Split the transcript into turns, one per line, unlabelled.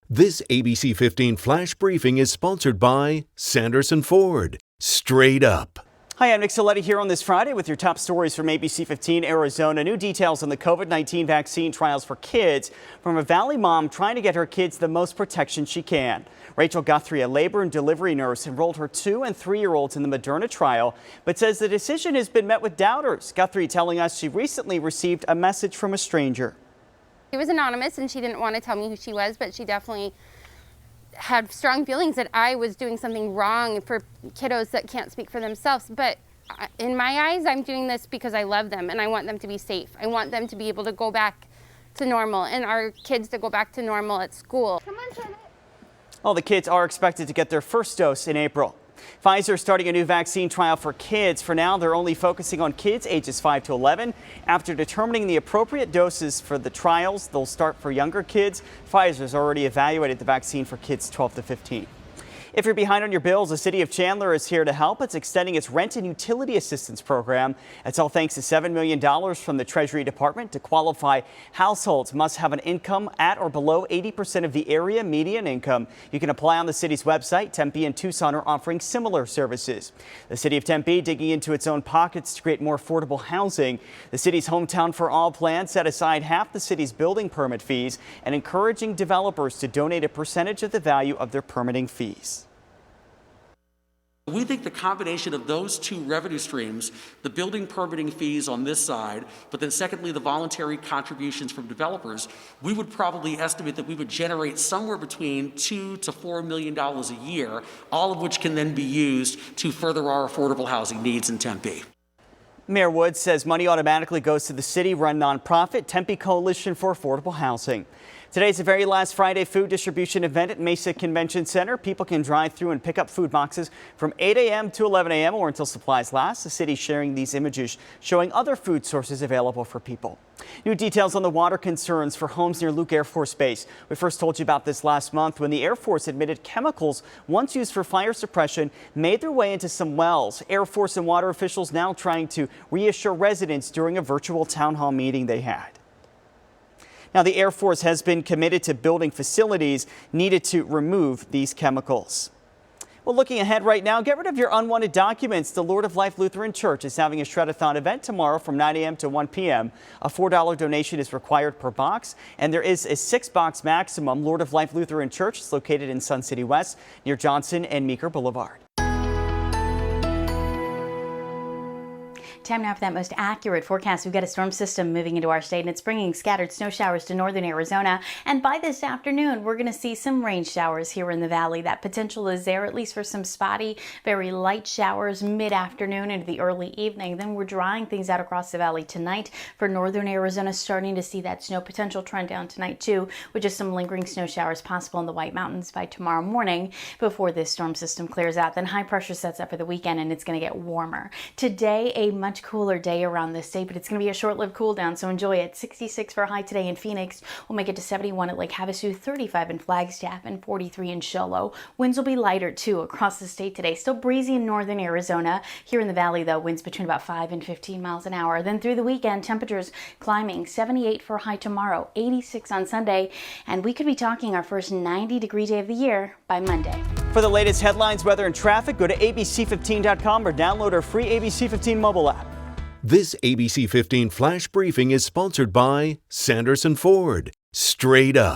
This ABC 15 Flash Briefing is sponsored by Sanderson Ford. Straight up.
Hi, I'm Nick Soletti here on this Friday with your top stories from ABC15 Arizona. New details on the COVID-19 vaccine trials for kids from a Valley mom trying to get her kids the most protection she can. Rachel Guthrie, a labor and delivery nurse, enrolled her 2- and 3-year-olds in the Moderna trial, but says the decision has been met with doubters. Guthrie telling us she recently received a message from a stranger.
She was anonymous and she didn't want to tell me who she was, but she definitely had strong feelings that I was doing something wrong for kiddos that can't speak for themselves. But in my eyes, I'm doing this because I love them and I want them to be safe. I want them to be able to go back to normal and our kids to go back to normal at school. Come on, Janet.
All the kids are expected to get their first dose in April. Pfizer is starting a new vaccine trial for kids. For now, they're only focusing on kids ages 5 to 11. After determining the appropriate doses for the trials, they'll start for younger kids. Pfizer's already evaluated the vaccine for kids 12 to 15. If you're behind on your bills, the city of Chandler is here to help. It's extending its rent and utility assistance program. It's all thanks to $7 million from the Treasury Department. To qualify, households must have an income at or below 80% of the area median income. You can apply on the city's website. Tempe and Tucson are offering similar services. The city of Tempe digging into its own pockets to create more affordable housing. The city's Hometown for All plan set aside half the city's building permit fees and encouraging developers to donate a percentage of the value of their permitting fees.
We think the combination of those two revenue streams, the building permitting fees on this side, but then secondly, the voluntary contributions from developers, we would probably estimate that we would generate somewhere between $2 to $4 million a year, all of which can then be used to further our affordable housing needs in Tempe.
Mayor Woods says money automatically goes to the city-run nonprofit Tempe Coalition for Affordable Housing. Today's the very last Friday food distribution event at Mesa Convention Center. People can drive through and pick up food boxes from 8 a.m. to 11 a.m. or until supplies last. The city sharing these images showing other food sources available for people. New details on the water concerns for homes near Luke Air Force Base. We first told you about this last month when the Air Force admitted chemicals once used for fire suppression made their way into some wells. Air Force and water officials now trying to reassure residents during a virtual town hall meeting they had. Now, the Air Force has been committed to building facilities needed to remove these chemicals. Well, looking ahead right now, get rid of your unwanted documents. The Lord of Life Lutheran Church is having a shred-a-thon event tomorrow from 9 a.m. to 1 p.m. A $4 donation is required per box, and there is a 6-box maximum. Lord of Life Lutheran Church is located in Sun City West near Johnson and Meeker Boulevard.
Time now for that most accurate forecast. We've got a storm system moving into our state, and it's bringing scattered snow showers to northern Arizona. And by this afternoon, we're going to see some rain showers here in the valley. That potential is there, at least for some spotty, very light showers mid-afternoon into the early evening. Then we're drying things out across the valley tonight for northern Arizona, starting to see that snow potential trend down tonight too, with just some lingering snow showers possible in the White Mountains by tomorrow morning before this storm system clears out. Then high pressure sets up for the weekend, and it's going to get warmer. Today, a much cooler day around this state, but it's going to be a short-lived cool down, so enjoy it. 66 for a high today in Phoenix. We'll make it to 71 at Lake Havasu, 35 in Flagstaff, and 43 in Show Low. Winds will be lighter too across the state today. Still breezy in northern Arizona. Here in the valley though, winds between about 5 and 15 miles an hour. Then through the weekend, temperatures climbing. 78 for a high tomorrow, 86 on Sunday, and we could be talking our first 90-degree day of the year by Monday.
For the latest headlines, weather, and traffic, go to abc15.com or download our free ABC15 mobile app.
This ABC 15 Flash Briefing is sponsored by Sanderson Ford. Straight up.